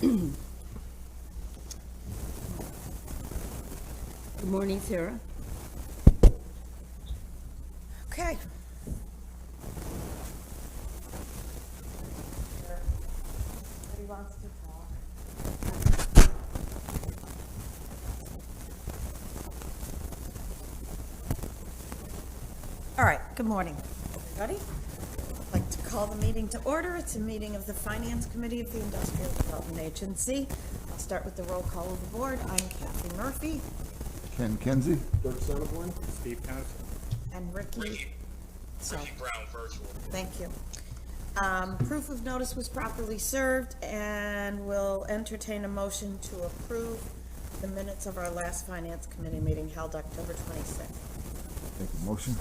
Good morning, Sarah. Okay. Everybody wants to talk. All right, good morning, everybody. I'd like to call the meeting to order. It's a meeting of the Finance Committee of the Industrial Development Agency. I'll start with the roll call of the board. I'm Kathy Murphy Ken Kenzie. Dirk Sonneborn. Steve Connors. and Ricky. Ricky Brown, virtual. Thank you. Proof of notice was properly served, and we'll entertain a motion to approve the minutes of our last Finance Committee meeting held October 26th. Make a motion.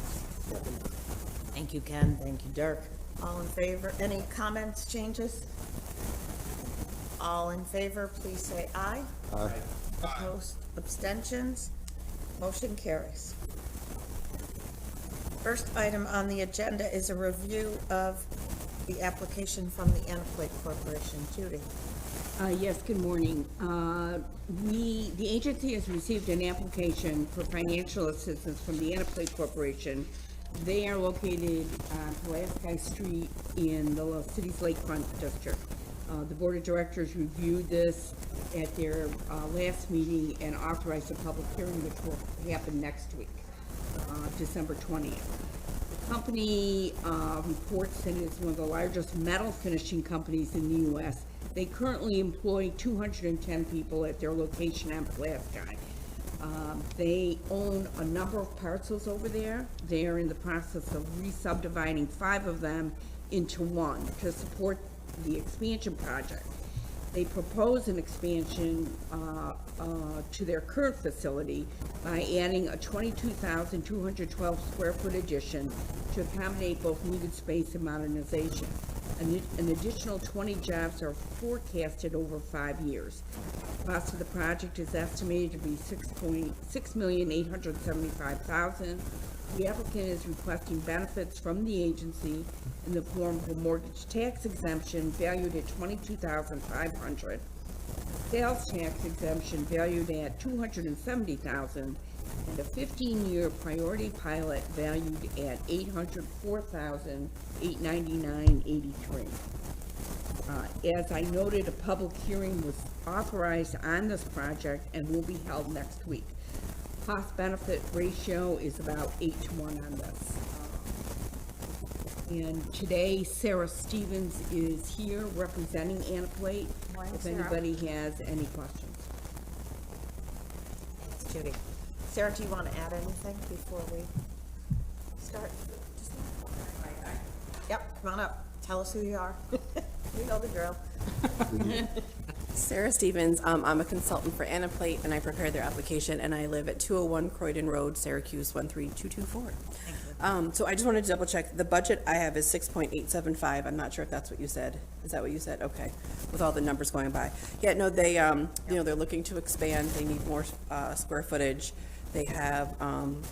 Thank you, Ken. Thank you, Dirk. All in favor? Any comments, changes? All in favor, please say aye. Aye. Opposed, abstentions, motion carries. First item on the agenda is a review of the application from the Anaplate Corporation. Judy. Yes, good morning. The agency has received an application for financial assistance from the Anaplate Corporation. They are located on Pulaski Street in the city's lakefront district. The Board of Directors reviewed this at their last meeting and authorized a public hearing, which will happen next week, December 20th. The company reports that it is one of the largest metal finishing companies in the U.S. They currently employ 210 people at their location on Pulaski. They own a number of parcels over there. They are in the process of re-subdividing 5 of them into one to support the expansion project. They propose an expansion to their current facility by adding a 22,212 square foot addition to accommodate both needed space and modernization. An additional 20 jobs are forecasted over 5 years. The cost of the project is estimated to be $6,875,000. The applicant is requesting benefits from the agency in the form of a mortgage tax exemption valued at $22,500, sales tax exemption valued at $270,000, and a 15-year priority pilot valued at $804,899.83. As I noted, a public hearing was authorized on this project and will be held next week. Cost-benefit ratio is about 8-to-1 on this. And today, Sarah Stevens is here representing Anaplate. Morning, If Sarah. anybody has any questions. Thanks, Judy. Sarah, do you want to add anything before we start? Yep, come on up. Tell us who you are. We know the drill. Sarah Stevens. I'm a consultant for Anaplate, and I prepared their application, and I live at 201 Croydon Road, Syracuse 13224. So I just wanted to double check. The budget I have is 6.875. I'm not sure if that's what you said. Is that what you said? Okay. With all the numbers going by. Yeah, no, they, they're looking to expand. They need more square footage. They have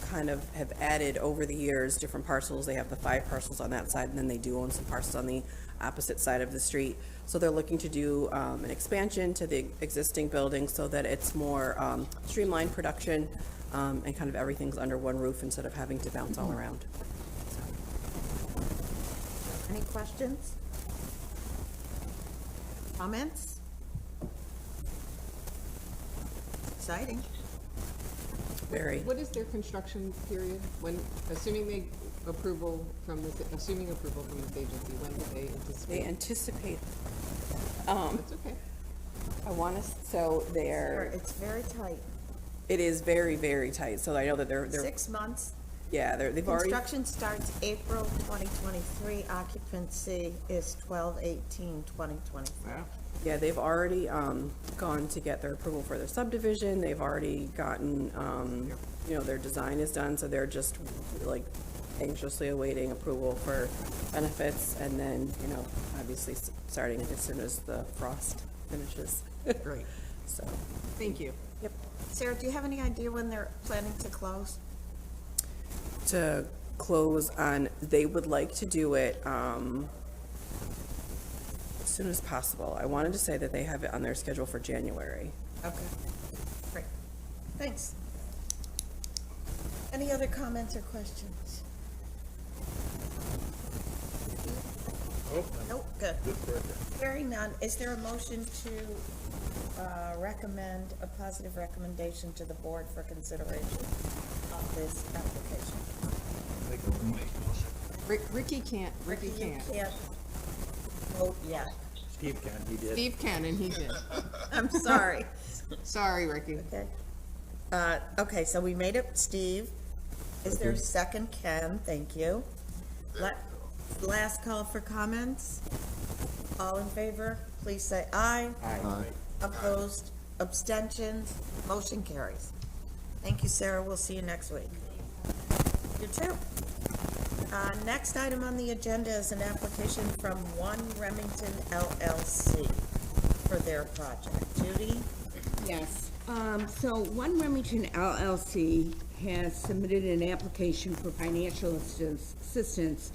kind of have added over the years different parcels. They have the 5 parcels on that side, and then they do own some parcels on the opposite side of the street. So they're looking to do an expansion to the existing building so that it's more streamlined production and kind of everything's under one roof instead of having to bounce all around. Any questions? Comments? Exciting. Very. What is their construction period? When, assuming approval from this agency, when do they They anticipate? anticipate, That's okay. I want to, so they're, It's very tight. it is very, very tight. So I know that they're 6 months. yeah, they've already, Construction starts April 2023. Occupancy is 12/18/2024. yeah, they've already gone to get their approval for their subdivision. They've already gotten, their design is done, so they're just like anxiously awaiting approval for benefits, and then, obviously starting as soon as the frost finishes. Great. So, Thank you. yep. Sarah, do you have any idea when they're planning to close? To close on, they would like to do it, as soon as possible. I wanted to say that they have it on their schedule for January. Okay, great, thanks. Any other comments or questions? Nope, good. Hearing none, is there a motion to recommend a positive recommendation to the board for consideration of this application? Ricky can't. You can't vote yet. Steve can, he did. Steve can, and he did. I'm sorry. Sorry, Ricky. Okay. Okay, so we made it, Steve. Is there a second, Ken? Thank you. Last call for comments. All in favor, please say aye. Aye. Opposed, abstentions, motion carries. Thank you, Sarah. We'll see you next week. You too. Next item on the agenda is an application from One Remington LLC for their project. Judy? Yes, so One Remington LLC has submitted an application for financial assistance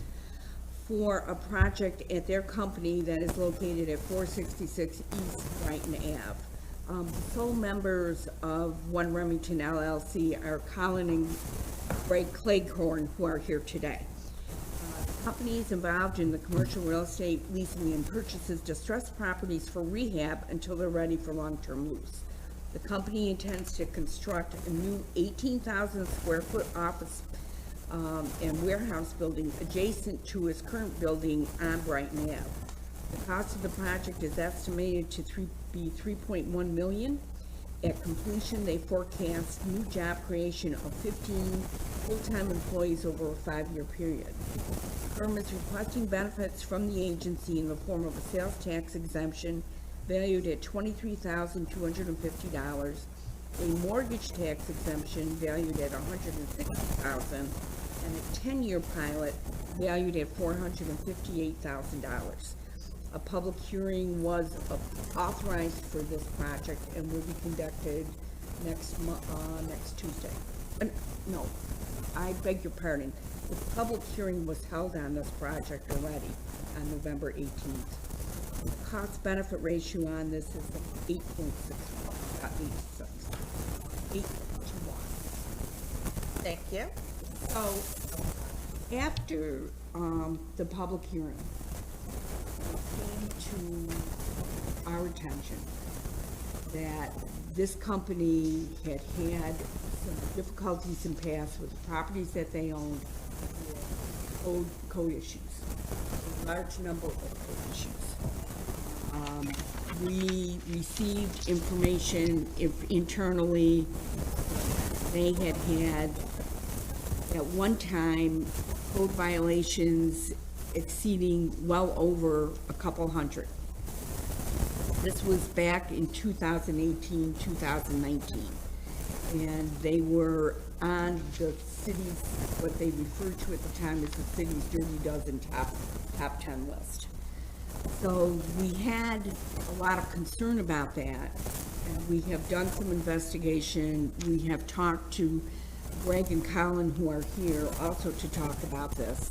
for a project at their company that is located at 466 East Brighton Ave. The sole members of One Remington LLC are Colin and Greg Cleghorn, who are here today. The company is involved in the commercial real estate leasing and purchases distressed properties for rehab until they're ready for long-term use. The company intends to construct a new 18,000 square foot office and warehouse building adjacent to its current building on Brighton Ave. The cost of the project is estimated to be $3.1 million. At completion, they forecast new job creation of 15 full-time employees over a 5-year period. The firm is requesting benefits from the agency in the form of a sales tax exemption valued at $23,250, a mortgage tax exemption valued at $160,000, and a 10-year pilot valued at $458,000. A public hearing was authorized for this project and will be conducted next Tuesday. No, I beg your pardon. The public hearing was held on this project already on November 18th. The cost-benefit ratio on this is 8.6, not 86, 8 to 1. Thank you. So, after the public hearing, it came to our attention that this company had some difficulties in past with the properties that they owned, code issues, a large number of code issues. We received information internally. They had at one time code violations exceeding well over a couple hundred. This was back in 2018, 2019. And they were on the city's, what they referred to at the time as the city's Dirty Dozen top 10 list. So we had a lot of concern about that, and we have done some investigation. We have talked to Greg and Colin, who are here, also to talk about this.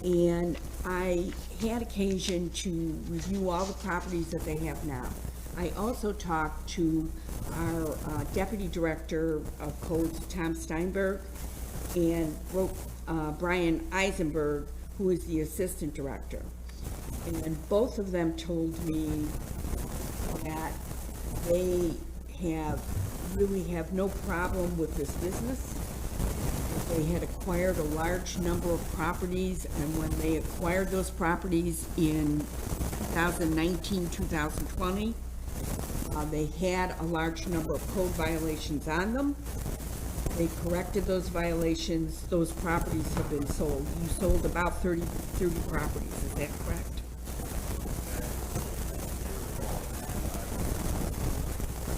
And I had occasion to review all the properties that they have now. I also talked to our Deputy Director of Codes, Tom Steinberg, and Brian Eisenberg, who is the Assistant Director. And both of them told me that they really have no problem with this business. They had acquired a large number of properties, and when they acquired those properties in 2019, 2020, they had a large number of code violations on them. They corrected those violations. Those properties have been sold. You sold about 30 properties, is that correct?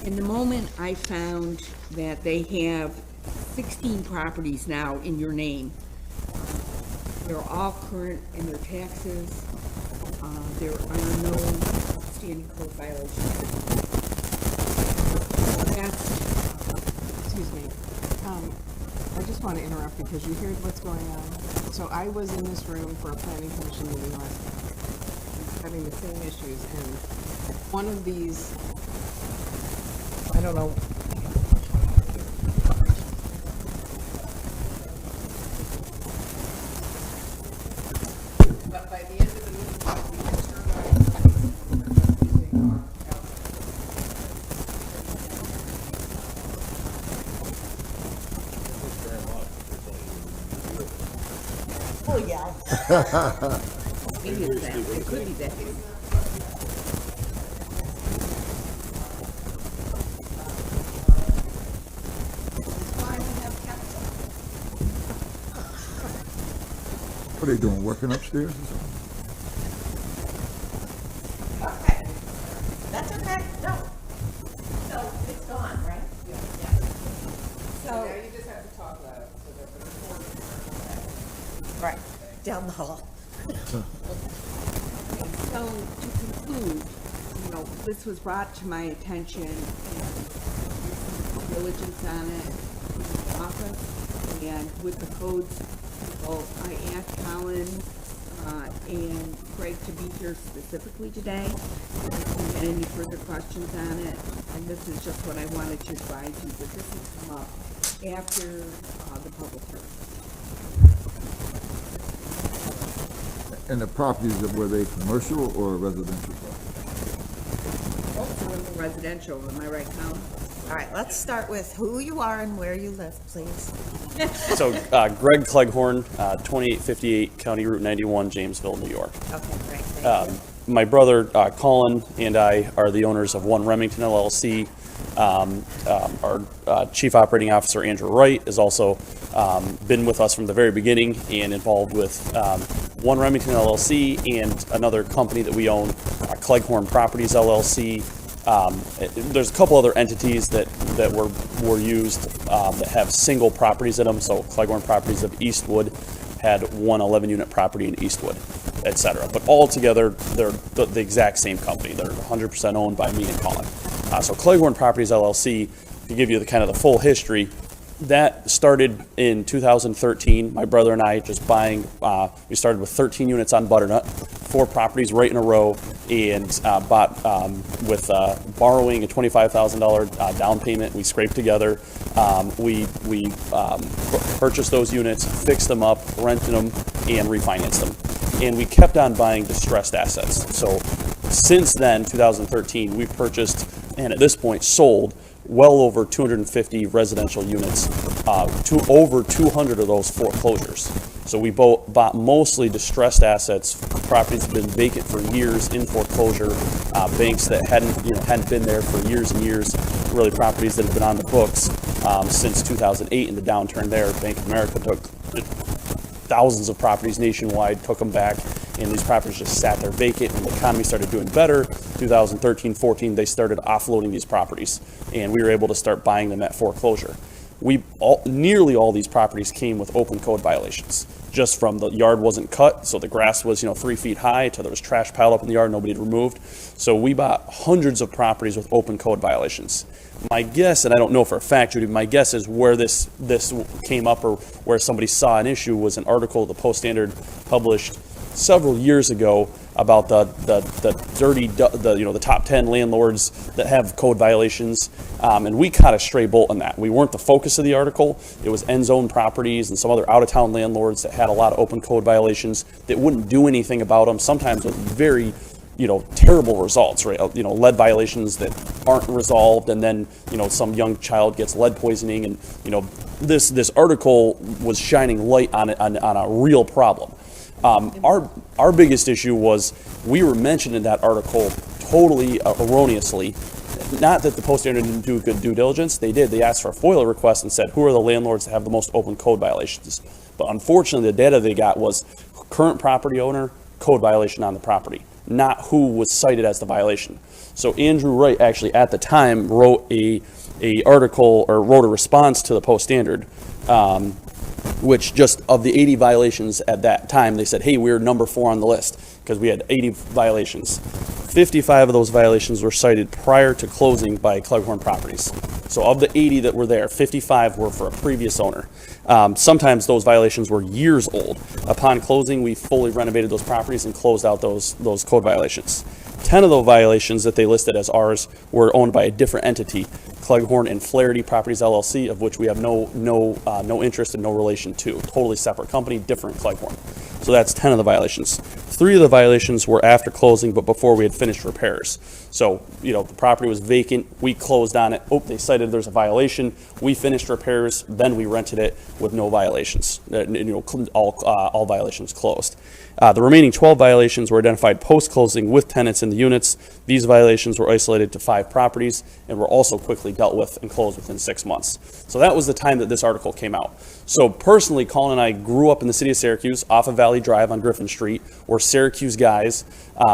In the moment, I found that they have 16 properties now in your name. They're all current in their taxes. There are no standing code violations. Excuse me. I just want to interrupt because you heard what's going on. So I was in this room for a planning commission meeting last night. having the same issues, and one of these, I don't know. But by the end of the meeting, we can turn around. Oh, yeah. Maybe it's that, it could be that. What are they doing, working upstairs or something? Okay. That's okay, no. So, it's gone, right? Yeah. So, Now you just have to talk loud, so that the recording. right, down the hall. So to conclude, you know, this was brought to my attention and diligence on it in the office and with the codes. So I asked Colin and Craig to be here specifically today. If you had any further questions on it, and this is just what I wanted to advise you, that this has come up after the public hearing. And the properties, were they commercial or residential? Also in the residential, am I right, Colin? All right, let's start with who you are and where you live, please. So Greg Cleghorn, 2858 County Route 91, Jamesville, New York. Okay, great, thank you. My brother Colin and I are the owners of One Remington LLC. Our Chief Operating Officer, Andrew Wright, has also been with us from the very beginning and involved with One Remington LLC and another company that we own, Cleghorn Properties LLC. There's a couple other entities that were used that have single properties in them. So Cleghorn Properties of Eastwood had one 11-unit property in Eastwood, et cetera. But all together, they're the exact same company. They're 100% owned by me and Colin. So Cleghorn Properties LLC, to give you the kind of the full history, that started in 2013. My brother and I just buying, we started with 13 units on Butternut, 4 properties right in a row, and bought with borrowing a $25,000 down payment. We scraped together. We purchased those units, fixed them up, rented them, and refinanced them. And we kept on buying distressed assets. So since then, 2013, we've purchased, and at this point sold, well over 250 residential units, to over 200 of those foreclosures. So we bought mostly distressed assets, properties that have been vacant for years in foreclosure, banks that hadn't been there for years and years, really properties that have been on the books since 2008 in the downturn there. Bank of America took thousands of properties nationwide, took them back, and these properties just sat there vacant. When the economy started doing better, 2013-14, they started offloading these properties, and we were able to start buying them at foreclosure. Nearly all these properties came with open code violations, just from the yard wasn't cut, so the grass was 3 feet high, till there was trash piled up in the yard nobody had removed. So we bought hundreds of properties with open code violations. My guess, and I don't know for a fact, Judy, my guess is where this came up, or where somebody saw an issue, was an article the Post-Standard published several years ago about the top 10 landlords that have code violations, and we caught a stray bolt on that. We weren't the focus of the article. It was end zone properties and some other out-of-town landlords that had a lot of open code violations that wouldn't do anything about them, sometimes with very terrible results, right? Lead violations that aren't resolved, and then some young child gets lead poisoning, and this article was shining light on a real problem. Our biggest issue was we were mentioned in that article totally erroneously. Not that the Post-Standard didn't do good due diligence. They did. They asked for a FOIL request and said, who are the landlords that have the most open code violations? But unfortunately, the data they got was current property owner, code violation on the property, not who was cited as the violation. So Andrew Wright actually at the time wrote a article, or wrote a response to the Post-Standard, which just of the 80 violations at that time, they said, hey, we're number 4 on the list because we had 80 violations. 55 of those violations were cited prior to closing by Cleghorn Properties. So of the 80 that were there, 55 were for a previous owner. Sometimes those violations were years old. Upon closing, we fully renovated those properties and closed out those code violations. 10 of those violations that they listed as ours were owned by a different entity, Cleghorn and Flaherty Properties LLC, of which we have no interest and no relation to. Totally separate company, different Cleghorn. So that's 10 of the violations. 3 of the violations were after closing, but before we had finished repairs. So, the property was vacant, we closed on it, they cited there's a violation, we finished repairs, then we rented it with no violations, all violations closed. The remaining 12 violations were identified post-closing with tenants in the units. These violations were isolated to 5 properties and were also quickly dealt with and closed within 6 months. So that was the time that this article came out. So personally, Colin and I grew up in the city of Syracuse off of Valley Drive on Griffin Street. We're Syracuse guys.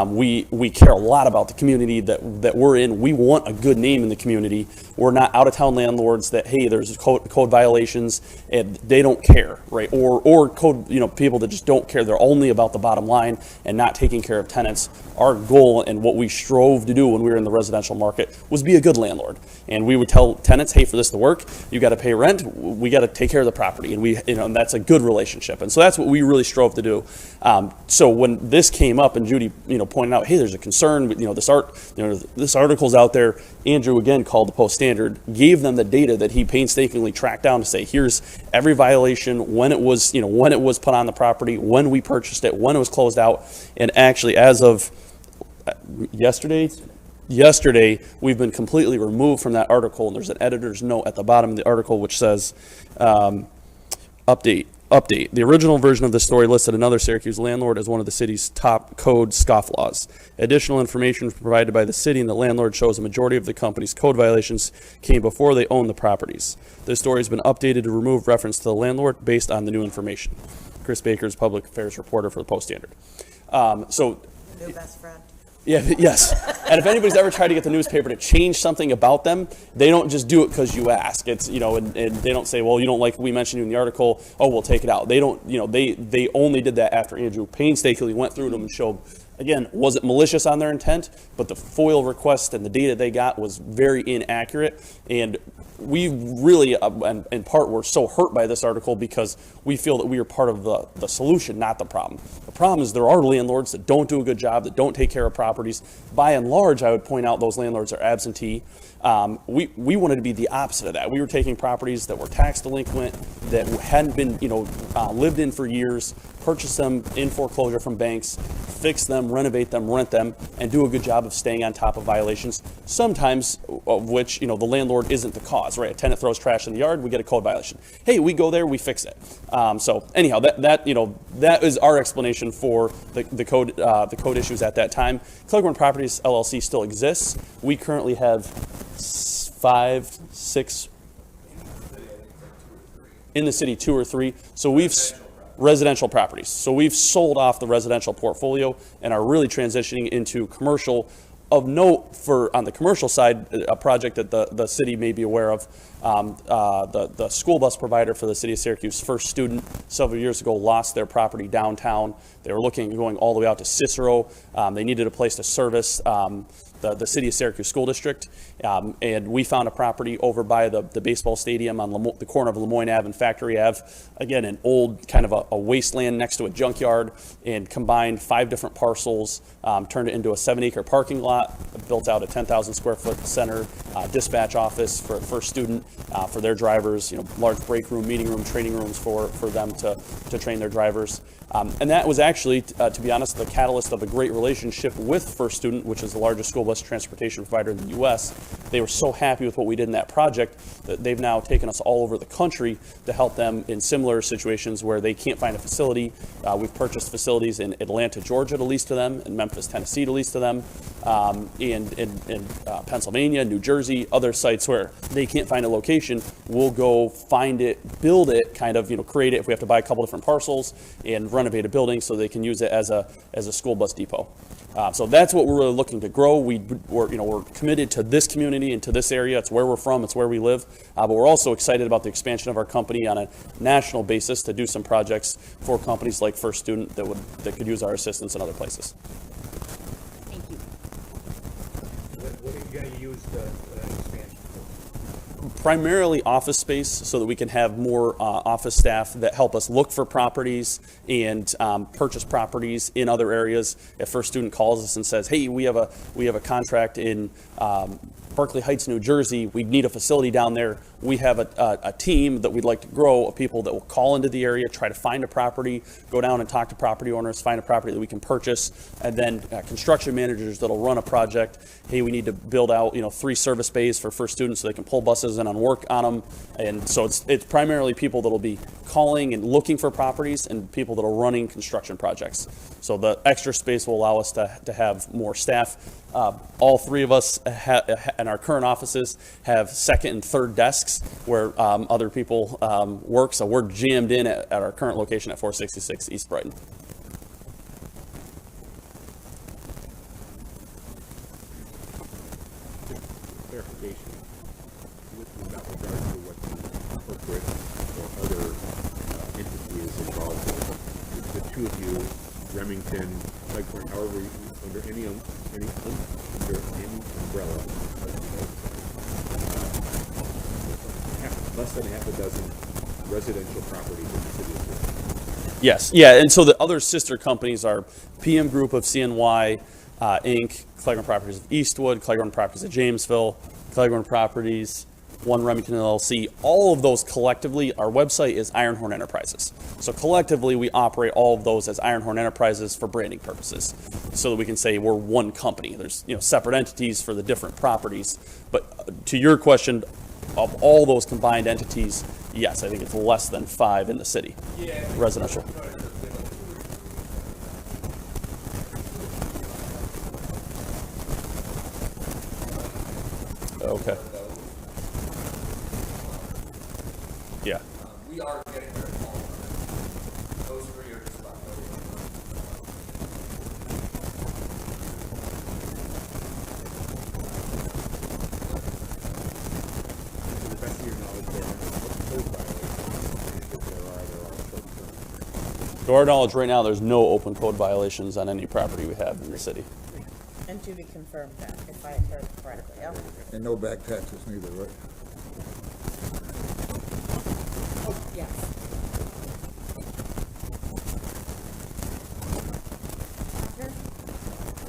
We care a lot about the community that we're in. We want a good name in the community. We're not out-of-town landlords that, hey, there's code violations and they don't care, right? Or code, people that just don't care. They're only about the bottom line and not taking care of tenants. Our goal and what we strove to do when we were in the residential market was be a good landlord. And we would tell tenants, hey, for this to work, you got to pay rent. We got to take care of the property, and that's a good relationship. And so that's what we really strove to do. So when this came up and Judy, pointed out, hey, there's a concern, this article's out there. Andrew again called the Post-Standard, gave them the data that he painstakingly tracked down to say, here's every violation, when it was put on the property, when we purchased it, when it was closed out, and actually as of yesterday, we've been completely removed from that article, and there's an editor's note at the bottom of the article which says, update. The original version of the story listed another Syracuse landlord as one of the city's top code scofflaws. Additional information provided by the city and the landlord shows a majority of the company's code violations came before they owned the properties. This story has been updated to remove reference to the landlord based on the new information. Chris Baker's public affairs reporter for the Post-Standard. New best friend. Yeah, yes. And if anybody's ever tried to get the newspaper to change something about them, they don't just do it because you ask. It's, and they don't say, well, you don't like what we mentioned you in the article, oh, we'll take it out. They don't, they only did that after Andrew painstakingly went through them and showed, again, wasn't malicious on their intent, but the FOIL request and the data they got was very inaccurate. And we really, in part, were so hurt by this article because we feel that we are part of the solution, not the problem. The problem is there are landlords that don't do a good job, that don't take care of properties. By and large, I would point out those landlords are absentee. We wanted to be the opposite of that. We were taking properties that were tax delinquent, that hadn't been, lived in for years, purchase them in foreclosure from banks, fix them, renovate them, rent them, and do a good job of staying on top of violations, sometimes of which, the landlord isn't the cause, right? A tenant throws trash in the yard, we get a code violation. Hey, we go there, we fix it. So anyhow, that is our explanation for the code issues at that time. Cleghorn Properties LLC still exists. We currently have 5, 6 in the city, 2 or 3. So we've residential properties. So we've sold off the residential portfolio and are really transitioning into commercial. Of note, on the commercial side, a project that the city may be aware of, the school bus provider for the city of Syracuse, First Student, several years ago lost their property downtown. They were looking at going all the way out to Cicero. They needed a place to service the city of Syracuse School District, and we found a property over by the baseball stadium on the corner of Lemoyne Ave and Factory Ave. Again, an old kind of a wasteland next to a junkyard, and combined 5 different parcels, turned it into a 7-acre parking lot, built out a 10,000 square foot center, dispatch office for First Student, for their drivers, large break room, meeting room, training rooms for them to train their drivers. And that was actually, to be honest, the catalyst of a great relationship with First Student, which is the largest school bus transportation provider in the U.S. They were so happy with what we did in that project that they've now taken us all over the country to help them in similar situations where they can't find a facility. We've purchased facilities in Atlanta, Georgia to lease to them, in Memphis, Tennessee to lease to them, in Pennsylvania, New Jersey, other sites where they can't find a location. We'll go find it, build it, kind of, create it if we have to buy a couple different parcels and renovate a building so they can use it as a school bus depot. So that's what we're really looking to grow. We're committed to this community and to this area. It's where we're from. It's where we live. But we're also excited about the expansion of our company on a national basis to do some projects for companies like First Student that could use our assistance in other places. Thank you. use the expansion? Primarily office space so that we can have more office staff that help us look for properties and purchase properties in other areas. If first student calls us and says, hey, we have a contract in Berkeley Heights, New Jersey, we need a facility down there. We have a team that we'd like to grow of people that will call into the area, try to find a property, go down and talk to property owners, find a property that we can purchase, and then construction managers that'll run a project. Hey, we need to build out 3 service bays for first students so they can pull buses in on work on them. And so it's primarily people that'll be calling and looking for properties and people that are running construction projects. So the extra space will allow us to have more staff. All 3 of us in our current offices have second and third desks where other people work. So we're jammed in at our current location at 466 East Brighton. Clarification, without regard to what the corporate or other entity is involved with, the 2 of you, Remington, Leghorn, however, under any umbrella, less than half a dozen residential properties in the city of Syracuse. Yes, yeah, and so the other sister companies are PM Group of CNY, Inc., Cleghorn Properties of Eastwood, Cleghorn Properties of Jamesville, Cleghorn Properties, One Remington LLC. All of those collectively, our website is Ironhorn Enterprises. So collectively, we operate all of those as Ironhorn Enterprises for branding purposes, so that we can say we're one company. There's separate entities for the different properties, but to your question, of all those combined entities, yes, I think it's less than 5 in the city, residential. Okay. Yeah. We are getting there. Those 3 are just about To the best of your knowledge, there are no code violations, and if there are code violations. To our knowledge, right now, there's no open code violations on any property we have in the city. And Judy confirmed that, if I heard correctly, yeah? And no back taxes neither, right? Yes.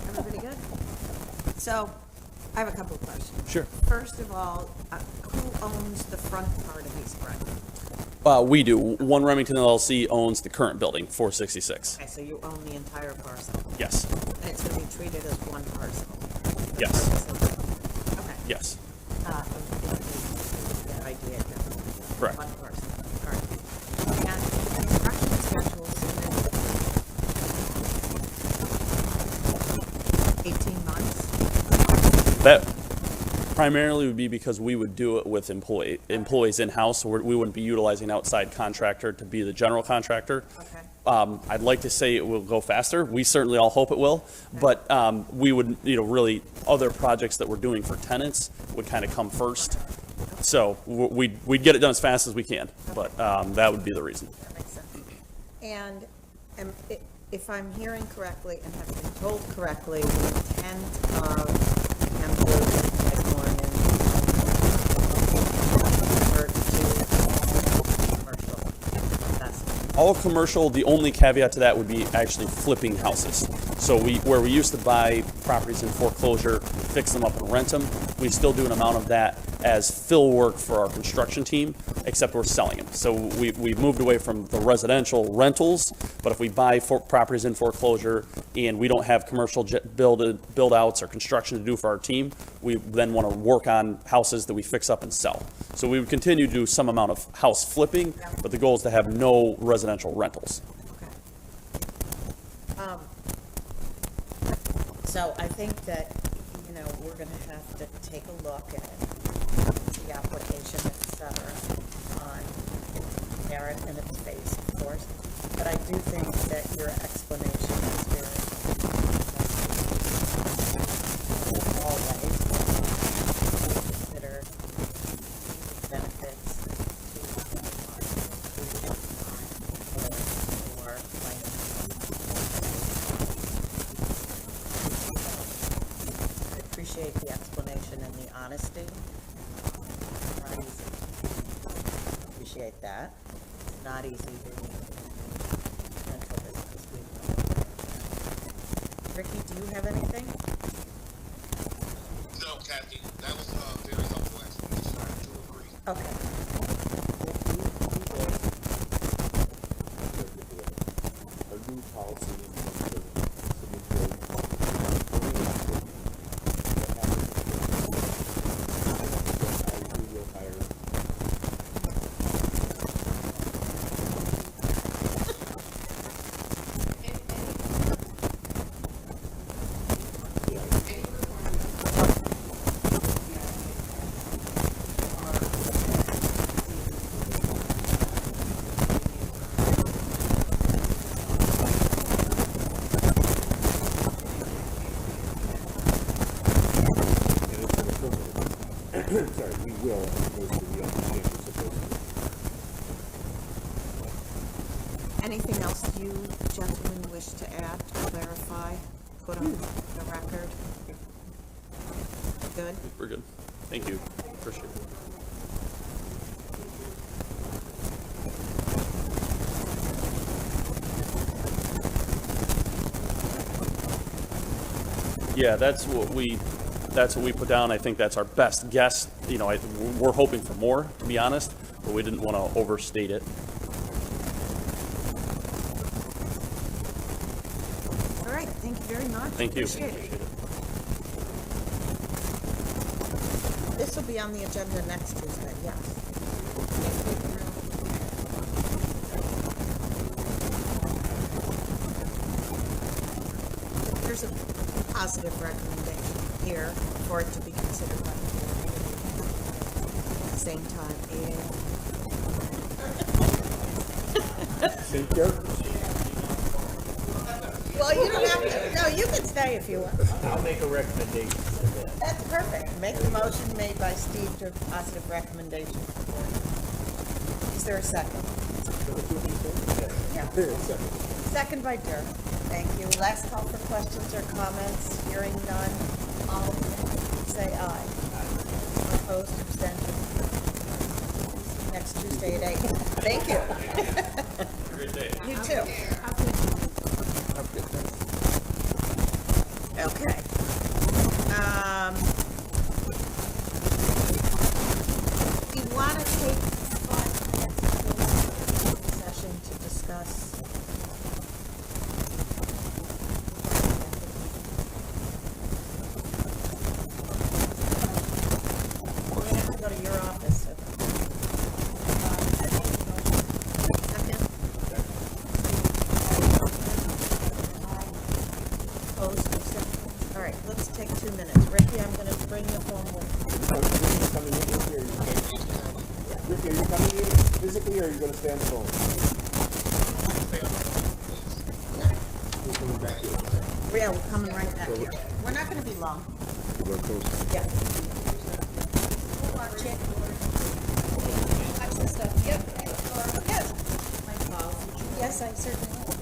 Everybody good? So, I have a couple of questions. Sure. First of all, who owns the front part of East Brighton? We do. One Remington LLC owns the current building, 466. Okay, so you own the entire parcel, Yes. and it's going to be treated as one parcel? Yes. Okay. Yes. Good idea, yeah. Correct. One parcel, all right. And the construction schedule submitted 18 months? That primarily would be because we would do it with employees in-house, so we wouldn't be utilizing outside contractor to be the general contractor. Okay. I'd like to say it will go faster. We certainly all hope it will, but we would, really, other projects that we're doing for tenants would kind of come first. So we'd get it done as fast as we can, but that would be the reason. That makes sense. And if I'm hearing correctly and have been told correctly, the intent of employees like Warren to commercial investment. All commercial, the only caveat to that would be actually flipping houses. So where we used to buy properties in foreclosure, fix them up and rent them, we still do an amount of that as fill work for our construction team, except we're selling them. So we've moved away from the residential rentals, but if we buy properties in foreclosure and we don't have commercial build outs or construction to do for our team, we then want to work on houses that we fix up and sell. So we would continue to do some amount of house flipping, but the goal is to have no residential rentals. Okay. So I think that, we're going to have to take a look at the application, et cetera, on its merit and its face, of course. But I do think that your explanation is very always consider benefits or I appreciate the explanation and the honesty. Not easy. Appreciate that. It's not easy being mental business. We know. Ricky, do you have anything? No, Kathy, that was a very helpful explanation. I do agree. Okay. Our new policy in terms of city employees, only after what happens, we will hire. Sorry, we will, as opposed to we understand we're supposed to. Anything else you gentlemen wish to add, clarify, put on the record? Good? We're good. Thank you. Appreciate it. Yeah, that's what we put down. I think that's our best guess. You know, we're hoping for more, to be honest, but we didn't want to overstate it. All right, thank you very much. Thank you. Appreciate it. This will be on the agenda next Tuesday, yes. There's a positive recommendation here for it to be considered by the board. At the same time, Same character? well, you don't have to, no, you can stay if you want. I'll make a recommendation. That's perfect. Make the motion made by Steve to positive recommendation. Is there a second? Yeah. Second by Dirk. Thank you. Last call for questions or comments. Hearing none. All in favor, say aye. Opposed, abstention. Next Tuesday at 8. Thank you. Have a great day. You too. Okay. We want to take 5 minutes session to discuss. We're going to have to go to your office. Second. Opposed, abstentions. All right, let's take 2 minutes. Ricky, I'm going to bring the phone with you. Ricky, are you coming in physically, or are you gonna stay on the phone? We're coming back here. Yeah, we're coming right back here. We're not going to be long. We're close. Yeah. Yes, I certainly will.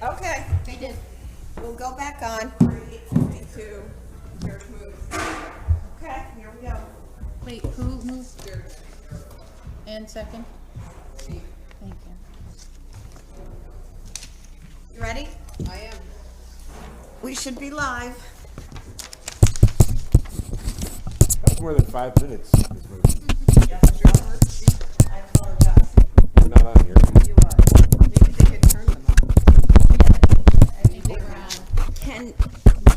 Okay. They did. We'll go back on. 8:52. Derek moves. Okay, here we go. Wait, who moved? And second? Thank you. You ready? I am. We should be live. That's more than 5 minutes. This movie. I apologize. We're not on here. Maybe they could turn them on. I think they were on. Can, do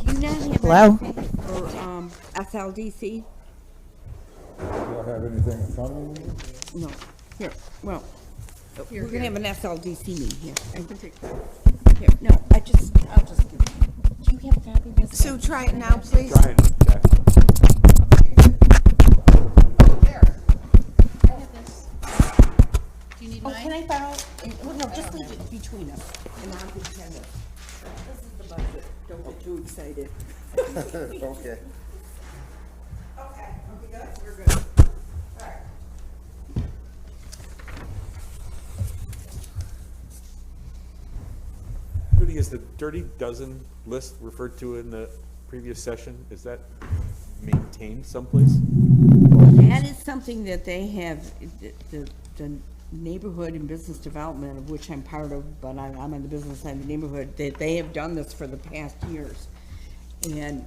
you not have Hello? anything for, SLDC? Do I have anything in front of me? No. Here, well, we're gonna have an SLDC meeting here. I can take that. Here, no, I'll just give it. Do you have a copy of this? Sue, try it now, please. Trying, Jack. I have this. Do you need Oh, can mine? I borrow? Well, no, just leave it between us, and I'll give Ken this. This is the budget. Don't get too excited. Okay. Okay, are we good? We're good. All right. Judy, is the Dirty Dozen list referred to in the previous session, is that maintained someplace? That is something that they have, the neighborhood and business development, of which I'm part of, but I'm on the business side of the neighborhood, that they have done this for the past years. And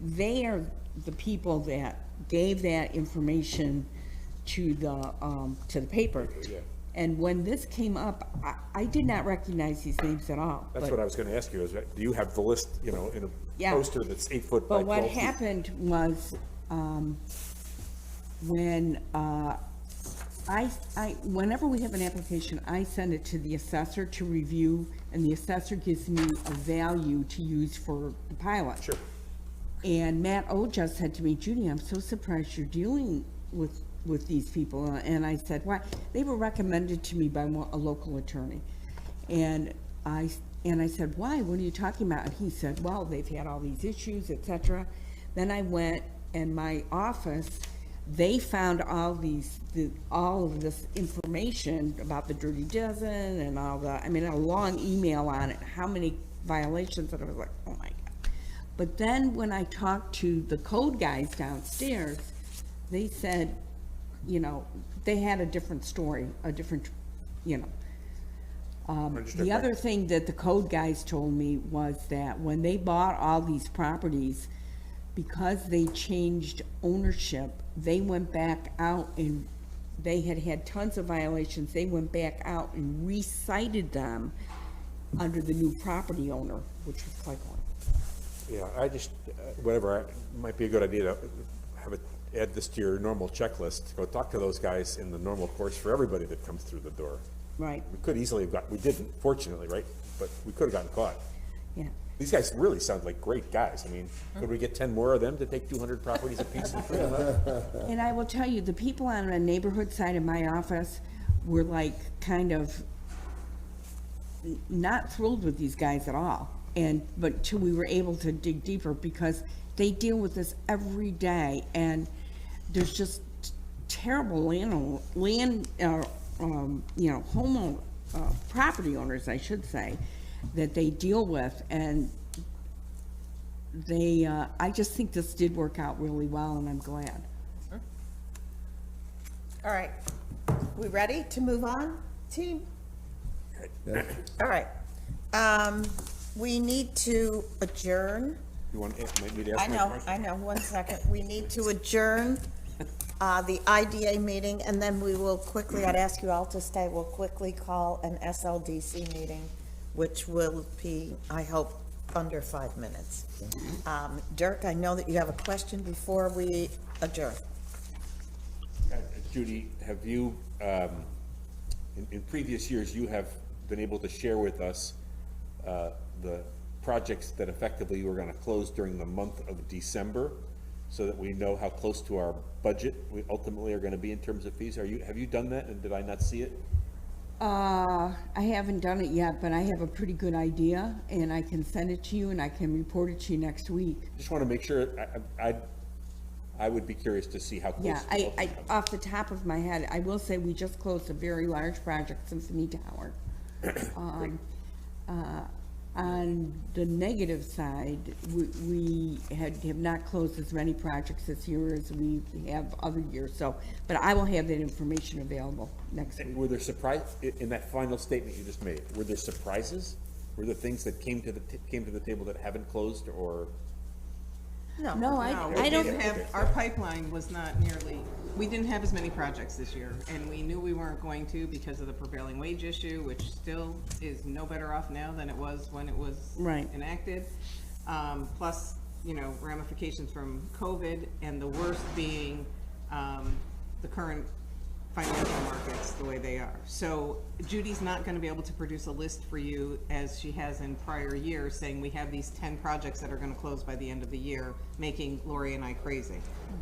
they are the people that gave that information to the paper. Yeah. And when this came up, I did not recognize these names at all. That's but- what I was gonna ask you, is that, do you have the list, in a Yeah. poster that's 8 foot by But 12 what feet? happened was, when, whenever we have an application, I send it to the assessor to review, and the assessor gives me a value to use for the pilot. Sure. And Matt O just said to me, Judy, I'm so surprised you're dealing with these people. And I said, why? They were recommended to me by a local attorney. And I said, why? What are you talking about? And he said, well, they've had all these issues, et cetera. Then I went, and my office, they found all of this information about the Dirty Dozen and all the, I mean, a long email on it, how many violations, and I was like, oh my God. But then when I talked to the code guys downstairs, they said, they had a different story, a different, Understood. the other thing that the code guys told me was that when they bought all these properties, because they changed ownership, they went back out and they had tons of violations. They went back out and recited them under the new property owner, which was Cleghorn. Yeah, I just, whatever, might be a good idea to have it, add this to your normal checklist. Go talk to those guys in the normal course for everybody that comes through the door. Right, We could easily have we didn't, fortunately, right? But we could have gotten caught. yeah. These guys really sound like great guys. I mean, could we get 10 more of them to take 200 properties apiece and print them out? And I will tell you, the people on the neighborhood side of my office were like kind of not thrilled with these guys at all. But till we were able to dig deeper, because they deal with this every day, and there's just terrible property owners, I should say, that they deal with, and I just think this did work out really well, and I'm glad. All right. We ready to move on, team? All right. We need to adjourn. You want me to ask my question? I know, 1 second. We need to adjourn the IDA meeting, and then we will quickly, I'd ask you all to stay, we'll quickly call an SLDC meeting, which will be, I hope, under 5 minutes. Dirk, I know that you have a question before we adjourn. Judy, have you, in previous years, you have been able to share with us the projects that effectively were going to close during the month of December, so that we know how close to our budget we ultimately are going to be in terms of fees? Have you done that, and did I not see it? I haven't done it yet, but I have a pretty good idea, and I can send it to you, and I can report it to you next week. Just want to make sure, I would be curious to see how close. Yeah, we ultimately come. off the top of my head, I will say we just closed a very large project, Symphony Tower. On the negative side, we have not closed as many projects this year as we have other years, so, but I will have that information available next week. Were there in that final statement you just made, were there surprises? Were there things that came to the table that haven't closed, or? No, No, I we don't, didn't have, our pipeline was not nearly, we didn't have as many projects this year, and we knew we weren't going to because of the prevailing wage issue, which still is no better off now than it was when it was Right. enacted. Plus, you know, ramifications from COVID, and the worst being, the current financial markets the way they are. So Judy's not gonna be able to produce a list for you as she has in prior years, saying we have these 10 projects that are gonna close by the end of the year, making Lori and I crazy.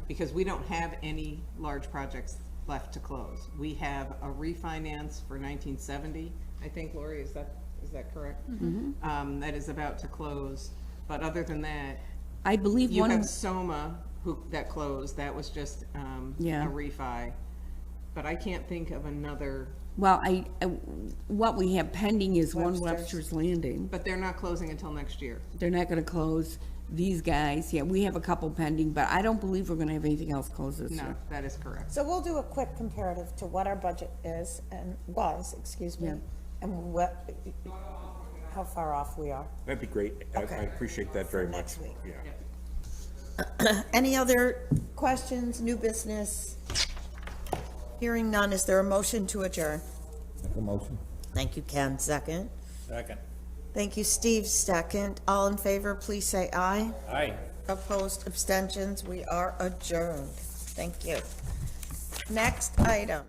Because we don't have any large projects left to close. We have a refinance for 1970, I think, Lori, is that correct? That is about to close, but other than that, I believe you one, have Soma, that closed, that was just, Yeah. a refi. But I can't think of another, well, what we have pending is one Webster's. Webster's Landing. but they're not closing until next year. They're not gonna close. These guys, yeah, we have a couple pending, but I don't believe we're gonna have anything else closed this No, year. that is correct. So we'll do a quick comparative to what our budget is and excuse me, Yeah. and how far off we are. That'd be great. I Okay. appreciate that very much. Next week. Yeah. Any other questions, new business? Hearing none, is there a motion to adjourn? Make a motion. Thank you, Ken. Second. Second. Thank you, Steve. Second. All in favor, please say aye. Aye. Opposed, abstentions, we are adjourned. Thank you. Next item.